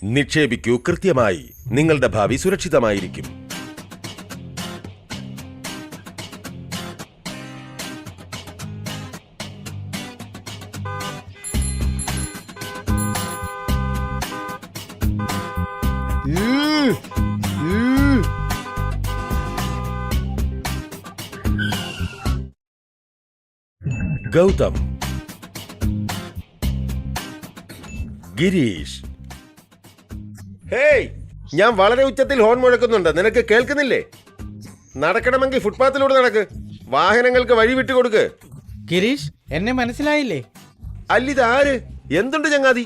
നിക്ഷേപിക്കൂ കൃത്യമായി. നിങ്ങളുടെ ഭാവി സുരക്ഷിതമായിരിക്കും. ഗൗതം, ഗിരീഷ്. ഹേയ്, ഞാൻ വളരെ ഉച്ചത്തിൽ ഹോൺ മുഴക്കുന്നുണ്ട്. നിനക്ക് കേൾക്കുന്നില്ലേ? നടക്കണമെങ്കിൽ ഫുട്പാത്തിലൂടെ നടക്ക്. വാഹനങ്ങൾക്ക് വഴി വിട്ടുകൊടുക്ക്. ഗിരീഷ്, എന്നെ മനസ്സിലായില്ലേ? അല്ലിതാര്? എന്തുണ്ട് ചങ്ങാതി?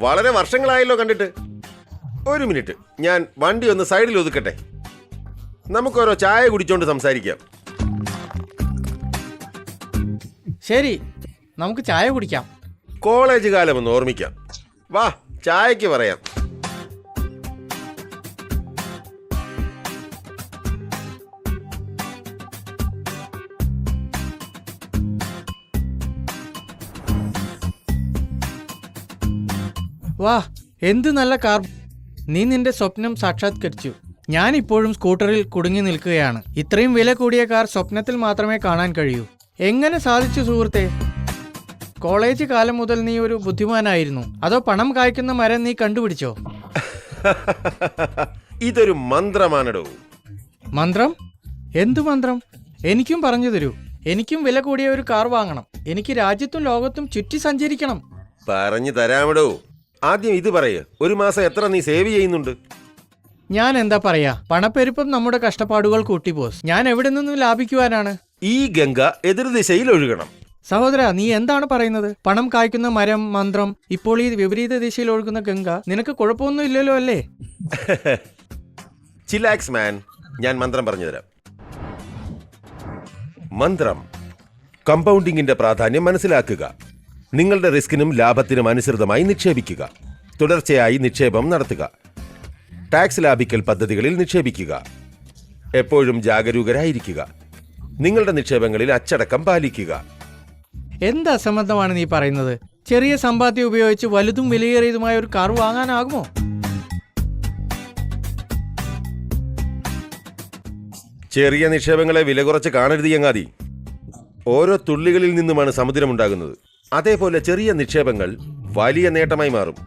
വളരെ വർഷങ്ങളായല്ലോ കണ്ടിട്ട്. ഒരു മിനിറ്റ്, ഞാൻ വണ്ടി ഒന്ന് സൈഡിൽ ഒതുക്കട്ടെ. നമുക്കോരോ ചായ കുടിച്ചോണ്ട് സംസാരിക്കാം. ശരി, നമുക്ക് ചായ കുടിക്കാം. കോളേജ് കാലം ഒന്ന് ഓർമ്മിക്കാം. വാ, ചായക്ക് പറയാം. വാ, എന്ത് നല്ല കാർ! നീ നിന്റെ സ്വപ്നം സാക്ഷാത്കരിച്ചു. ഞാൻ ഇപ്പോഴും സ്കൂട്ടറിൽ കുടുങ്ങി നിൽക്കുകയാണ്. ഇത്രയും വില കൂടിയ കാർ സ്വപ്നത്തിൽ മാത്രമേ കാണാൻ കഴിയൂ. എങ്ങനെ സാധിച്ചു സുഹൃത്തെ? കോളേജ് കാലം മുതൽ നീ ഒരു ബുദ്ധിമാനായിരുന്നു. അതോ പണം കായ്ക്കുന്ന മരം നീ കണ്ടുപിടിച്ചോ? ഇതൊരു മന്ത്രമാണടോ. മന്ത്രം? എന്തു മന്ത്രം? എനിക്കും പറഞ്ഞു തരൂ. എനിക്കും വില കൂടിയ ഒരു കാർ വാങ്ങണം. എനിക്ക് രാജ്യത്തും ലോകത്തും ചുറ്റി സഞ്ചരിക്കണം. പറഞ്ഞു തരാമടോ. ആദ്യം ഇത് പറയ്, ഒരു മാസം എത്ര നീ സേവ് ചെയ്യുന്നുണ്ട്? ഞാൻ എന്താ പറയാ, പണപ്പെരുപ്പം നമ്മുടെ കഷ്ടപ്പാടുകൾ കൂട്ടി ബോസ്. ഞാൻ എവിടെ നിന്നും ലാഭിക്കുവാനാണ്? ഈ ഗംഗ എതിർദിശയിൽ ഒഴുകണം. സഹോദര, നീ എന്താണ് പറയുന്നത്? പണം കായ്ക്കുന്ന മരം, മന്ത്രം. ഇപ്പോൾ ഈ വിപരീത ദിശയിൽ ഒഴുകുന്ന ഗംഗ. നിനക്ക് കുഴപ്പമൊന്നും ഇല്ലല്ലോ അല്ലേ? ചിലാക്സ് മാൻ, ഞാൻ മന്ത്രം പറഞ്ഞു തരാം. മന്ത്രം കമ്പൗണ്ടിങ്ങിന്റെ പ്രാധാന്യം മനസ്സിലാക്കുക. നിങ്ങളുടെ റിസ്കിനും ലാഭത്തിനും അനുസൃതമായി നിക്ഷേപിക്കുക. തുടർച്ചയായി നിക്ഷേപം നടത്തുക. ടാക്സ് ലാഭിക്കൽ പദ്ധതികളിൽ നിക്ഷേപിക്കുക. എപ്പോഴും ജാഗരൂകരായിരിക്കുക. നിങ്ങളുടെ നിക്ഷേപങ്ങളിൽ അച്ചടക്കം പാലിക്കുക. എന്ത് അസംബന്ധമാണ് നീ പറയുന്നത്? ചെറിയ സമ്പാദ്യം ഉപയോഗിച്ച് വലുതും വിലയേറിയതുമായ ഒരു കാർ വാങ്ങാനാകുമോ? ചെറിയ നിക്ഷേപങ്ങളെ വില കുറച്ച് കാണരുത് ചങ്ങാതി. ഓരോ തുള്ളികളിൽ നിന്നുമാണ് സമുദ്രമുണ്ടാകുന്നത്. അതേപോലെ ചെറിയ നിക്ഷേപങ്ങൾ വലിയ നേട്ടമായി മാറും.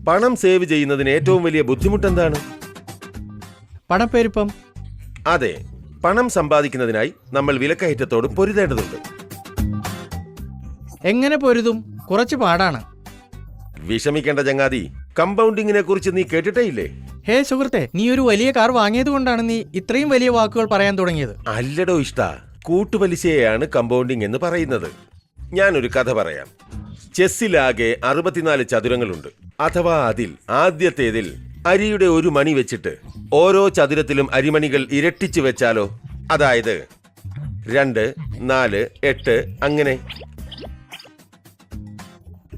പണം സേവ് ചെയ്യുന്നതിന് ഏറ്റവും വലിയ ബുദ്ധിമുട്ട് എന്താണ്? പണപ്പെരുപ്പം. അതെ, പണം സമ്പാദിക്കുന്നതിനായി നമ്മൾ വിലക്കയറ്റത്തോട് പൊരുതേണ്ടതുണ്ട്. എങ്ങനെ പൊരുതും? കുറച്ച് പാടാണ്. വിഷമിക്കേണ്ട ചങ്ങാതി, കമ്പൗണ്ടിങ്ങിനെ കുറിച്ച് നീ കേട്ടിട്ടേ ഇല്ലേ? ഹേ സുഹൃത്തെ, നീ ഒരു വലിയ കാർ വാങ്ങിയത് കൊണ്ടാണ് നീ ഇത്രയും വലിയ വാക്കുകൾ പറയാൻ തുടങ്ങിയത്. അല്ലടോ ഇഷ്ട, കൂട്ടുപലിശയെയാണ് കമ്പൗണ്ടിങ് എന്ന് പറയുന്നത്. ഞാനൊരു കഥ പറയാം. ചെസ്സിലാകെ 64 ചതുരങ്ങളുണ്ട്. അഥവാ അതിൽ ആദ്യത്തേതിൽ അരിയുടെ ഒരു മണി വെച്ചിട്ട് ഓരോ ചതുരത്തിലും അരിമണികൾ ഇരട്ടിച്ചു വെച്ചാലോ? അതായത് 2, 4, 8 അങ്ങനെ.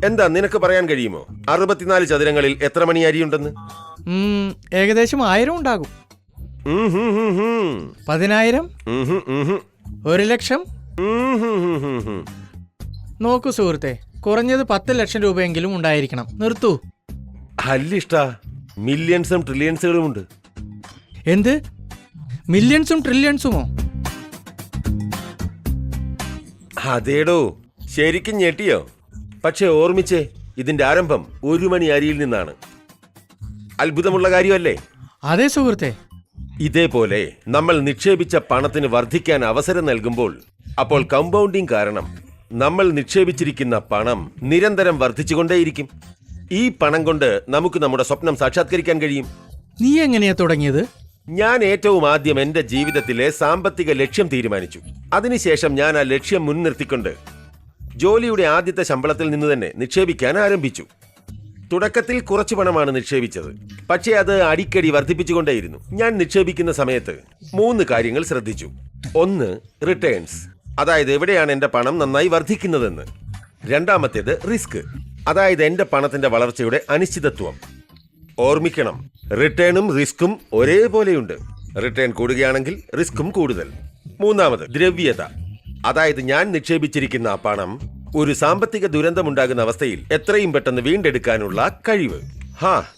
എന്താ നിനക്ക് പറയാൻ കഴിയുമോ 64 ചതുരങ്ങളിൽ എത്ര മണി അരിയുണ്ടെന്ന്? ഏകദേശം 1000 ഉണ്ടാകും. 10,000? 1,00,000? നോക്കൂ സുഹൃത്തെ, കുറഞ്ഞത് 10 ലക്ഷം രൂപയെങ്കിലും ഉണ്ടായിരിക്കണം. നിർത്തൂ. അല്ലിഷ്ട, മില്യൺസും ട്രില്യൺസുകളും ഉണ്ട്. എന്ത്? മില്യൺസും ട്രില്യൺസുമോ? അതേടോ, ശരിക്കും ഞെട്ടിയോ? പക്ഷെ ഓർമ്മിച്ചേ, ഇതിന്റെ ആരംഭം 1 മണി അരിയിൽ നിന്നാണ്. അത്ഭുതമുള്ള കാര്യമല്ലേ? അതെ സുഹൃത്തെ. ഇതേപോലെ നമ്മൾ നിക്ഷേപിച്ച പണത്തിന് വർദ്ധിക്കാൻ അവസരം നൽകുമ്പോൾ, അപ്പോൾ കമ്പൗണ്ടിങ് കാരണം നമ്മൾ നിക്ഷേപിച്ചിരിക്കുന്ന പണം നിരന്തരം വർദ്ധിച്ചുകൊണ്ടേയിരിക്കും. ഈ പണം കൊണ്ട് നമുക്ക് നമ്മുടെ സ്വപ്നം സാക്ഷാത്കരിക്കാൻ കഴിയും. നീ എങ്ങനെയാ തുടങ്ങിയത്? ഞാൻ ഏറ്റവും ആദ്യം എന്റെ ജീവിതത്തിലെ സാമ്പത്തിക ലക്ഷ്യം തീരുമാനിച്ചു. അതിനുശേഷം ഞാൻ ആ ലക്ഷ്യം മുൻനിർത്തിക്കൊണ്ട് ജോലിയുടെ ആദ്യത്തെ ശമ്പളത്തിൽ നിന്ന് തന്നെ നിക്ഷേപിക്കാൻ ആരംഭിച്ചു. തുടക്കത്തിൽ കുറച്ച് പണമാണ് നിക്ഷേപിച്ചത്, പക്ഷേ അത് അടിക്കടി വർദ്ധിപ്പിച്ചുകൊണ്ടേയിരുന്നു. ഞാൻ നിക്ഷേപിക്കുന്ന സമയത്ത് 3 കാര്യങ്ങൾ ശ്രദ്ധിച്ചു. 1, റിട്ടേൺസ്, അതായത് എവിടെയാണ് എന്റെ പണം നന്നായി വർദ്ധിക്കുന്നതെന്ന്. രണ്ടാമത്തേത് റിസ്ക്, അതായത് എന്റെ പണത്തിന്റെ വളർച്ചയുടെ അനിശ്ചിതത്വം. ഓർമ്മിക്കണം, റിട്ടേണും റിസ്ക്കും ഒരേപോലെയുണ്ട്. റിട്ടേൺ കൂടുകയാണെങ്കിൽ റിസ്ക്കും കൂടുതൽ. മൂന്നാമത് ദ്രവ്യത, അതായത് ഞാൻ നിക്ഷേപിച്ചിരിക്കുന്ന പണം ഒരു സാമ്പത്തിക ദുരന്തമുണ്ടാകുന്ന അവസ്ഥയിൽ എത്രയും പെട്ടെന്ന് വീണ്ടെടുക്കാനുള്ള കഴിവ്.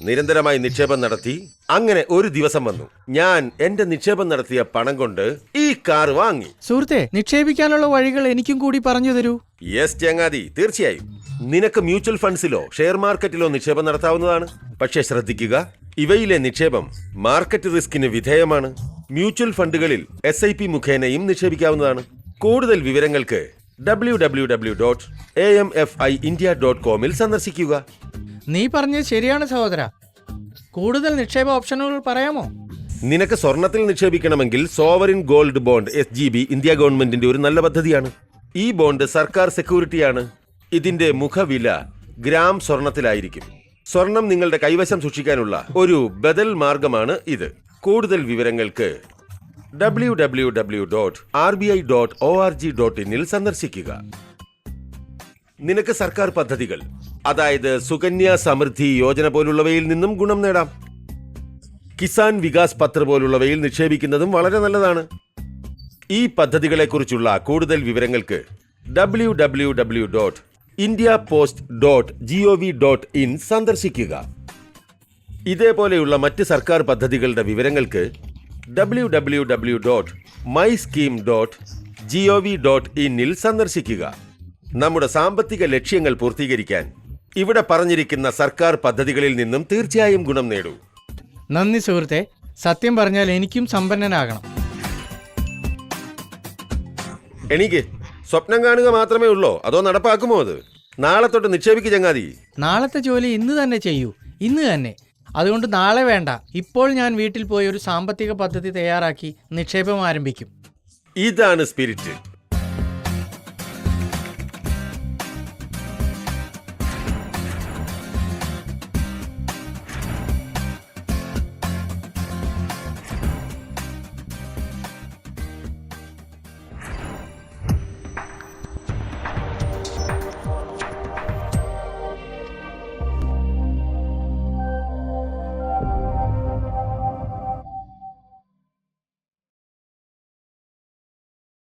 നിരന്തരമായി നിക്ഷേപം നടത്തി. അങ്ങനെ ഒരു ദിവസം വന്നു, ഞാൻ എന്റെ നിക്ഷേപം നടത്തിയ പണം കൊണ്ട് ഈ കാർ വാങ്ങി. സുഹൃത്തെ, നിക്ഷേപിക്കാനുള്ള വഴികൾ എനിക്കും കൂടി പറഞ്ഞു തരൂ. യെസ് ചങ്ങാതി, തീർച്ചയായും. നിനക്ക് മ്യൂച്വൽ ഫണ്ട്സിലോ ഷെയർ മാർക്കറ്റിലോ നിക്ഷേപം നടത്താവുന്നതാണ്. പക്ഷേ ശ്രദ്ധിക്കുക, ഇവയിലെ നിക്ഷേപം മാർക്കറ്റ് റിസ്കിന് വിധേയമാണ്. മ്യൂച്വൽ ഫണ്ടുകളിൽ SIP മുഖേനയും നിക്ഷേപിക്കാവുന്നതാണ്. കൂടുതൽ വിവരങ്ങൾക്ക് www.amfiindia.com സന്ദർശിക്കുക. നീ പറഞ്ഞത് ശരിയാണ് സഹോദര. കൂടുതൽ നിക്ഷേപ ഓപ്ഷനുകൾ പറയാമോ? നിനക്ക് സ്വർണത്തിൽ നിക്ഷേപിക്കണമെങ്കിൽ sovereign gold bond SGB India ഗവൺമെന്റിന്റെ ഒരു നല്ല പദ്ധതിയാണ്. ഈ ബോണ്ട് സർക്കാർ സെക്യൂരിറ്റിയാണ്. ഇതിന്റെ മുഖവില ഗ്രാം സ്വർണത്തിലായിരിക്കും. സ്വർണം നിങ്ങളുടെ കൈവശം സൂക്ഷിക്കാനുള്ള ഒരു ബദൽ മാർഗമാണ് ഇത്. കൂടുതൽ വിവരങ്ങൾക്ക് www.rbi.org.in സന്ദർശിക്കുക. നിനക്ക് സർക്കാർ പദ്ധതികൾ, അതായത് സുകന്യ സമൃദ്ധി യോജന പോലുള്ളവയിൽ നിന്നും ഗുണം നേടാം. കിസാൻ വികാസ് പത്ര പോലുള്ളവയിൽ നിക്ഷേപിക്കുന്നതും വളരെ നല്ലതാണ്. ഈ പദ്ധതികളെക്കുറിച്ചുള്ള കൂടുതൽ വിവരങ്ങൾക്ക് www.indiapost.gov.in സന്ദർശിക്കുക. ഇതേപോലെയുള്ള മറ്റ് സർക്കാർ പദ്ധതികളുടെ വിവരങ്ങൾക്ക് www.myscheme.gov.in സന്ദർശിക്കുക. നമ്മുടെ സാമ്പത്തിക ലക്ഷ്യങ്ങൾ പൂർത്തീകരിക്കാൻ ഇവിടെ പറഞ്ഞിരിക്കുന്ന സർക്കാർ പദ്ധതികളിൽ നിന്നും തീർച്ചയായും ഗുണം നേടൂ. നന്ദി സുഹൃത്തെ. സത്യം പറഞ്ഞാൽ എനിക്കും സമ്പന്നനാകണം. എനിക്ക് സ്വപ്നം കാണുക മാത്രമേ ഉള്ളോ, അതോ നടപ്പാക്കുമോ അത്? നാളെ തൊട്ട് നിക്ഷേപിക്കുക ചങ്ങാതി. നാളത്തെ ജോലി ഇന്ന് തന്നെ ചെയ്യൂ, ഇന്ന് തന്നെ. അതുകൊണ്ട് നാളെ വേണ്ട, ഇപ്പോൾ ഞാൻ വീട്ടിൽ പോയി ഒരു സാമ്പത്തിക പദ്ധതി തയ്യാറാക്കി നിക്ഷേപം ആരംഭിക്കും. ഇതാണ് സ്പിരിറ്റ്.